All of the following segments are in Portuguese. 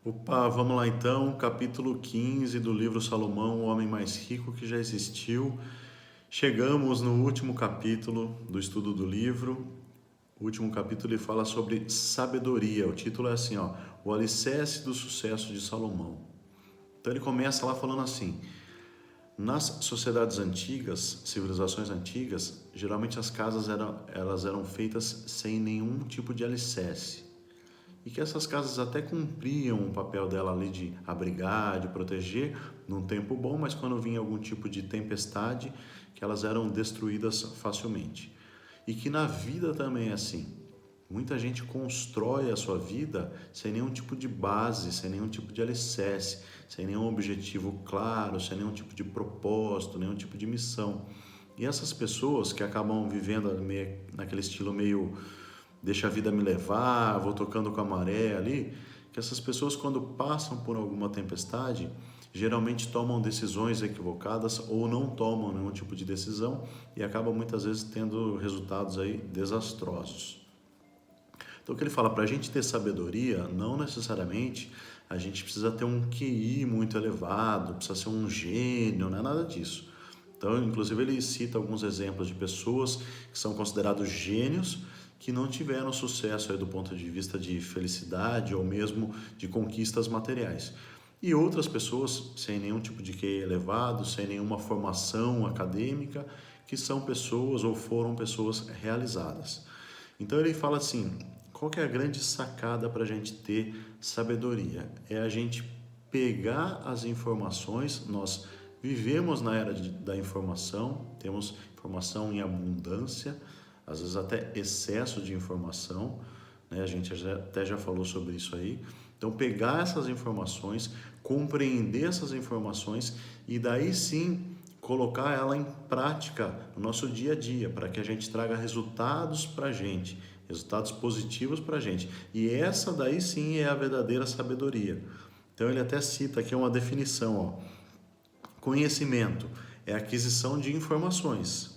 Opa, vamos lá então, capítulo 15 do livro Salomão, o homem mais rico que já existiu. Chegamos no último capítulo do estudo do livro. O último capítulo ele fala sobre sabedoria. O título é assim, ó, o alicerce do sucesso de Salomão. Então ele começa lá falando assim: nas sociedades antigas, civilizações antigas, geralmente as casas eram feitas sem nenhum tipo de alicerce. E que essas casas até cumpriam o papel dela ali de abrigar, de proteger num tempo bom, mas quando vinha algum tipo de tempestade, que elas eram destruídas facilmente. E que na vida também é assim. Muita gente constrói a sua vida sem nenhum tipo de base, sem nenhum tipo de alicerce, sem nenhum objetivo claro, sem nenhum tipo de propósito, nenhum tipo de missão. E essas pessoas que acabam vivendo naquele estilo meio deixa a vida me levar, vou tocando com a maré ali, que essas pessoas quando passam por alguma tempestade, geralmente tomam decisões equivocadas ou não tomam nenhum tipo de decisão e acabam muitas vezes tendo resultados aí desastrosos. Então o que ele fala, para a gente ter sabedoria, não necessariamente a gente precisa ter um QI muito elevado, precisa ser um gênio, não é nada disso. Então, inclusive, ele cita alguns exemplos de pessoas que são considerados gênios que não tiveram sucesso aí do ponto de vista de felicidade ou mesmo de conquistas materiais. E outras pessoas sem nenhum tipo de QI elevado, sem nenhuma formação acadêmica, que são pessoas ou foram pessoas realizadas. Então ele fala assim, qual que é a grande sacada para a gente ter sabedoria? É a gente pegar as informações, nós vivemos na era da informação, temos informação em abundância, às vezes até excesso de informação, né? A gente até já falou sobre isso aí. Então, pegar essas informações, compreender essas informações e daí sim colocar ela em prática no nosso dia a dia, para que a gente traga resultados para a gente, resultados positivos para a gente. E essa daí sim é a verdadeira sabedoria. Então, ele até cita aqui uma definição, ó. Conhecimento é aquisição de informações.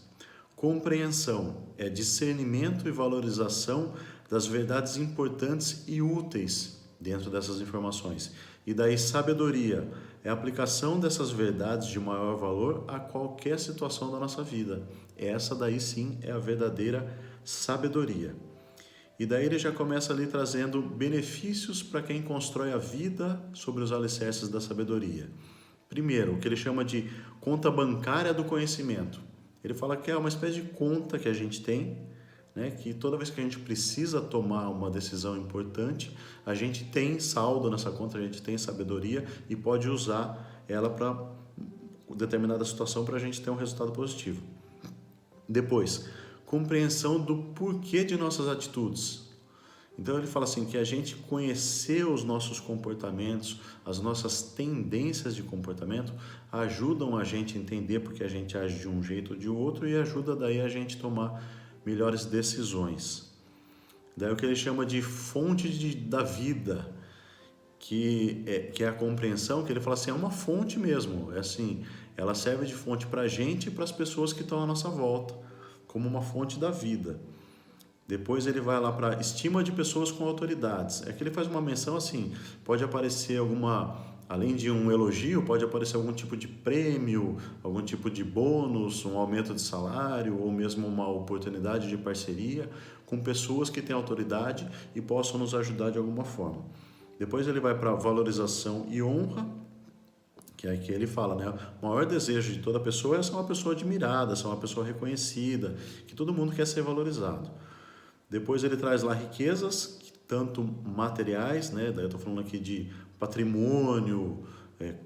Compreensão é discernimento e valorização das verdades importantes e úteis dentro dessas informações. E daí sabedoria é a aplicação dessas verdades de maior valor a qualquer situação da nossa vida. Essa daí sim é a verdadeira sabedoria. E daí ele já começa ali trazendo benefícios para quem constrói a vida sobre os alicerces da sabedoria. Primeiro, o que ele chama de conta bancária do conhecimento. Ele fala que é uma espécie de conta que a gente tem, né, que toda vez que a gente precisa tomar uma decisão importante, a gente tem saldo nessa conta, a gente tem sabedoria e pode usar ela para determinada situação para a gente ter um resultado positivo. Depois, compreensão do porquê de nossas atitudes. Então ele fala assim que a gente conhecer os nossos comportamentos, as nossas tendências de comportamento ajudam a gente a entender porque a gente age de um jeito ou de outro e ajuda daí a gente tomar melhores decisões. Daí o que ele chama de fonte da vida, que é a compreensão, que ele fala assim, é uma fonte mesmo, é assim, ela serve de fonte para a gente e para as pessoas que estão à nossa volta, como uma fonte da vida. Depois ele vai lá para estima de pessoas com autoridades. É que ele faz uma menção assim, pode aparecer alguma, além de um elogio, pode aparecer algum tipo de prêmio, algum tipo de bônus, um aumento de salário ou mesmo uma oportunidade de parceria com pessoas que têm autoridade e possam nos ajudar de alguma forma. Depois ele vai para valorização e honra, que é que ele fala, né? O maior desejo de toda pessoa é ser uma pessoa admirada, ser uma pessoa reconhecida, que todo mundo quer ser valorizado. Depois ele traz lá riquezas, tanto materiais, né? Daí eu estou falando aqui de patrimônio,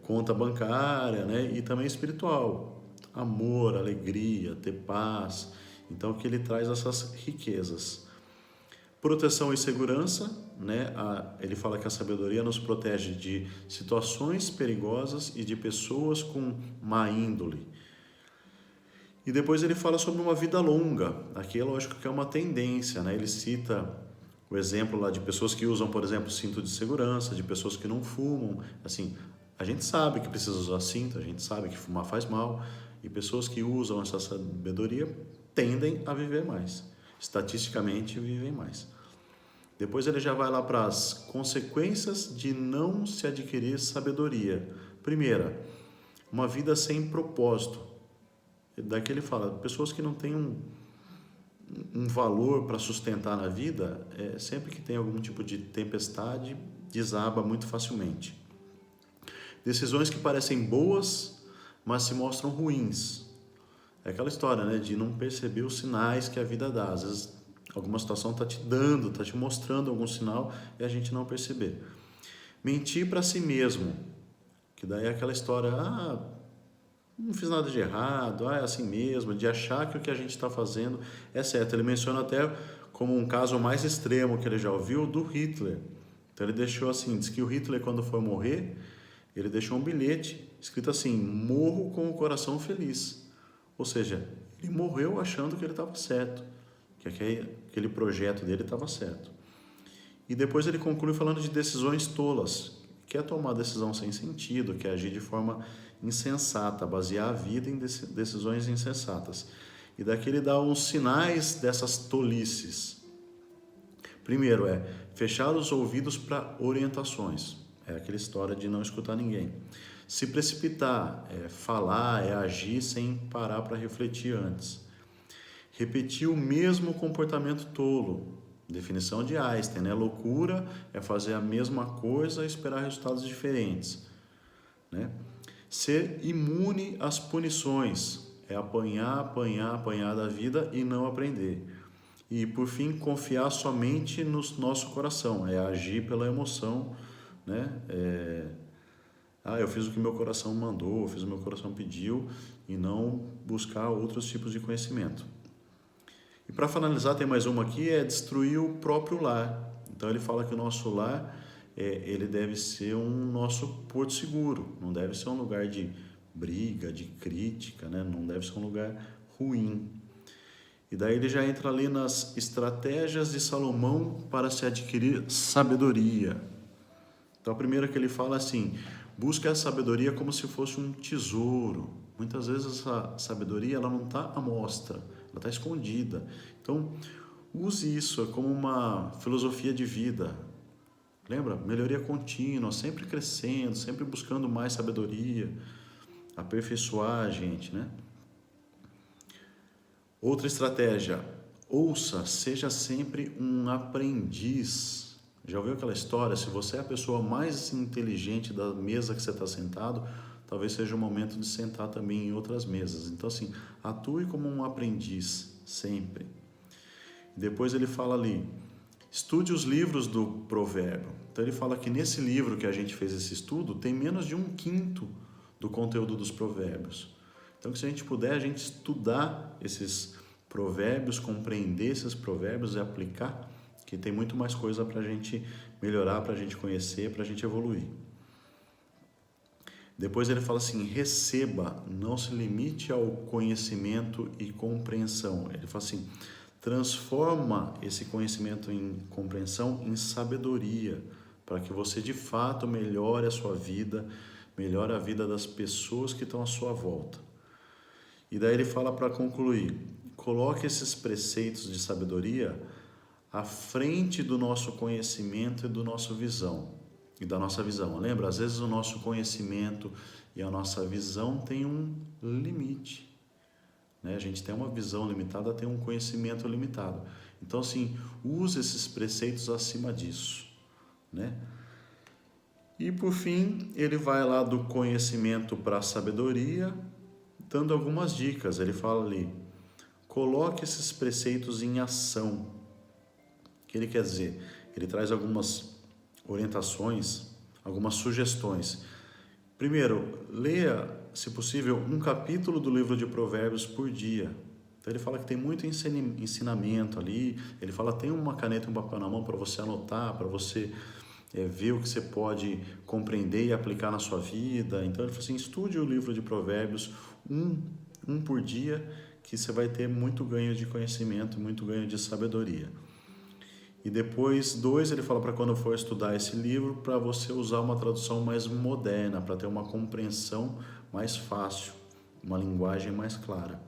conta bancária, né? E também espiritual, amor, alegria, ter paz. Então que ele traz essas riquezas. Proteção e segurança, né? Ele fala que a sabedoria nos protege de situações perigosas e de pessoas com má índole. E depois ele fala sobre uma vida longa. Aqui é lógico que é uma tendência, né? Ele cita o exemplo lá de pessoas que usam, por exemplo, cinto de segurança, de pessoas que não fumam. Assim, a gente sabe que precisa usar cinto, a gente sabe que fumar faz mal, e pessoas que usam essa sabedoria tendem a viver mais. Estatisticamente, vivem mais. Depois ele já vai lá para as consequências de não se adquirir sabedoria. Primeira, uma vida sem propósito. Daqui ele fala, pessoas que não têm um valor para sustentar na vida, sempre que tem algum tipo de tempestade, desaba muito facilmente. Decisões que parecem boas, mas se mostram ruins. É aquela história, né, de não perceber os sinais que a vida dá. Às vezes, alguma situação está te dando, está te mostrando algum sinal e a gente não perceber. Mentir para si mesmo, que daí é aquela história, não fiz nada de errado, é assim mesmo, de achar que o que a gente está fazendo é certo. Ele menciona até como um caso mais extremo que ele já ouviu, do Hitler. Então ele deixou assim, diz que o Hitler, quando foi morrer, ele deixou um bilhete escrito assim, morro com o coração feliz. Ou seja, ele morreu achando que ele estava certo, que aquele projeto dele estava certo. E depois ele conclui falando de decisões tolas, que é tomar decisão sem sentido, que é agir de forma insensata, basear a vida em decisões insensatas. E daqui ele dá uns sinais dessas tolices. Primeiro fechar os ouvidos para orientações. É aquela história de não escutar ninguém. Se precipitar, falar, agir sem parar para refletir antes. Repetir o mesmo comportamento tolo. Definição de Einstein, né? Loucura é fazer a mesma coisa e esperar resultados diferentes, né? Ser imune às punições, apanhar da vida e não aprender. E, por fim, confiar somente no nosso coração, agir pela emoção, né? Eu fiz o que meu coração mandou, eu fiz o que meu coração pediu, e não buscar outros tipos de conhecimento. E para finalizar, tem mais uma aqui, destruir o próprio lar. Então ele fala que o nosso lar, ele deve ser um nosso porto seguro, não deve ser um lugar de briga, de crítica, né? Não deve ser um lugar ruim. E daí ele já entra ali nas estratégias de Salomão para se adquirir sabedoria. Então a primeira que ele fala assim, busca a sabedoria como se fosse um tesouro. Muitas vezes essa sabedoria ela não está à mostra, ela está escondida. Então use isso como uma filosofia de vida. Lembra? Melhoria contínua, sempre crescendo, sempre buscando mais sabedoria, aperfeiçoar a gente, né? Outra estratégia, ouça, seja sempre um aprendiz. Já ouviu aquela história? Se você é a pessoa mais inteligente da mesa que você está sentado, talvez seja o momento de sentar também em outras mesas. Então, assim, atue como um aprendiz, sempre. Depois ele fala ali, estude os livros do provérbio. Então ele fala que nesse livro que a gente fez esse estudo, tem menos de 1/5 do conteúdo dos provérbios. Então, se a gente puder, a gente estudar esses provérbios, compreender esses provérbios e aplicar, que tem muito mais coisa para a gente melhorar, para a gente conhecer, para a gente evoluir. Depois ele fala assim, receba, não se limite ao conhecimento e compreensão. Ele fala assim, transforma esse conhecimento em compreensão em sabedoria, para que você de fato melhore a sua vida, melhore a vida das pessoas que estão à sua volta. E daí ele fala para concluir, coloque esses preceitos de sabedoria à frente do nosso conhecimento e do nosso visão. E da nossa visão. Lembra? Às vezes o nosso conhecimento e a nossa visão tem um limite, né? A gente tem uma visão limitada, tem um conhecimento limitado. Então, assim, use esses preceitos acima disso, né? E, por fim, ele vai lá do conhecimento para a sabedoria, dando algumas dicas. Ele fala ali, coloque esses preceitos em ação. O que ele quer dizer? Ele traz algumas orientações, algumas sugestões. Primeiro, leia, se possível, um capítulo do livro de Provérbios por dia. Então ele fala que tem muito ensinamento ali, ele fala tem uma caneta e um papel na mão para você anotar, para você ver o que você pode compreender e aplicar na sua vida. Então ele fala assim, estude o livro de Provérbios, um por dia, que você vai ter muito ganho de conhecimento, muito ganho de sabedoria. E depois, 2, ele fala para quando for estudar esse livro, para você usar uma tradução mais moderna, para ter uma compreensão mais fácil, uma linguagem mais clara.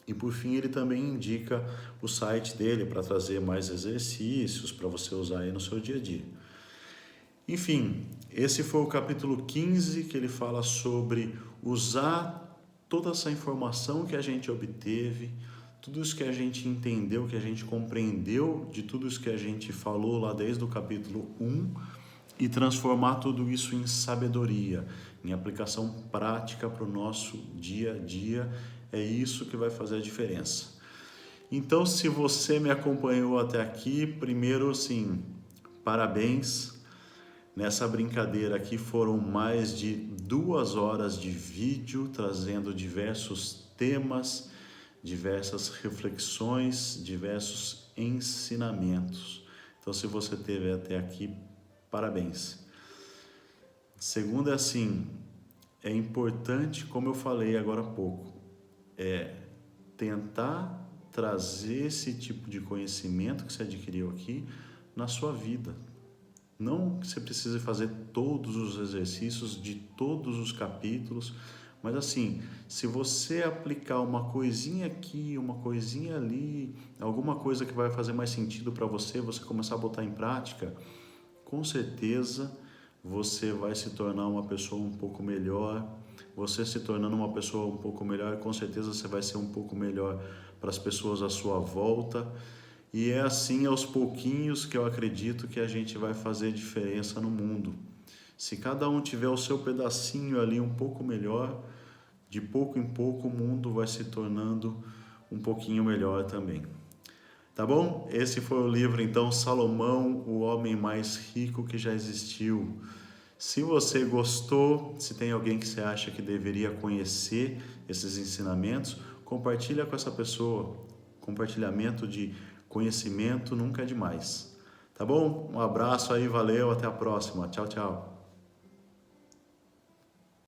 E por fim, ele também indica o site dele para trazer mais exercícios para você usar aí no seu dia a dia. Enfim, esse foi o capítulo 15, que ele fala sobre usar toda essa informação que a gente obteve, tudo isso que a gente entendeu, que a gente compreendeu de tudo isso que a gente falou lá desde o capítulo 1 e transformar tudo isso em sabedoria, em aplicação prática para o nosso dia a dia. É isso que vai fazer a diferença. Então, se você me acompanhou até aqui, primeiro, sim, parabéns. Nessa brincadeira aqui foram mais de 2 horas de vídeo, trazendo diversos temas, diversas reflexões, diversos ensinamentos. Então, se você teve até aqui, parabéns. Segundo é assim, é importante, como eu falei agora há pouco, tentar trazer esse tipo de conhecimento que você adquiriu aqui na sua vida. Não que você precise fazer todos os exercícios de todos os capítulos, mas assim, se você aplicar uma coisinha aqui, uma coisinha ali, alguma coisa que vai fazer mais sentido para você, você começar a botar em prática, com certeza você vai se tornar uma pessoa um pouco melhor. Você se tornando uma pessoa um pouco melhor, com certeza você vai ser um pouco melhor para as pessoas à sua volta. E é assim, aos pouquinhos, que eu acredito que a gente vai fazer diferença no mundo. Se cada um tiver o seu pedacinho ali um pouco melhor, de pouco em pouco o mundo vai se tornando um pouquinho melhor também. Tá bom? Esse foi o livro, então, Salomão, o homem mais rico que já existiu. Se você gostou, se tem alguém que você acha que deveria conhecer esses ensinamentos, compartilha com essa pessoa. Compartilhamento de conhecimento nunca é demais. Tá bom? Um abraço aí, valeu, até a próxima. Tchau, tchau.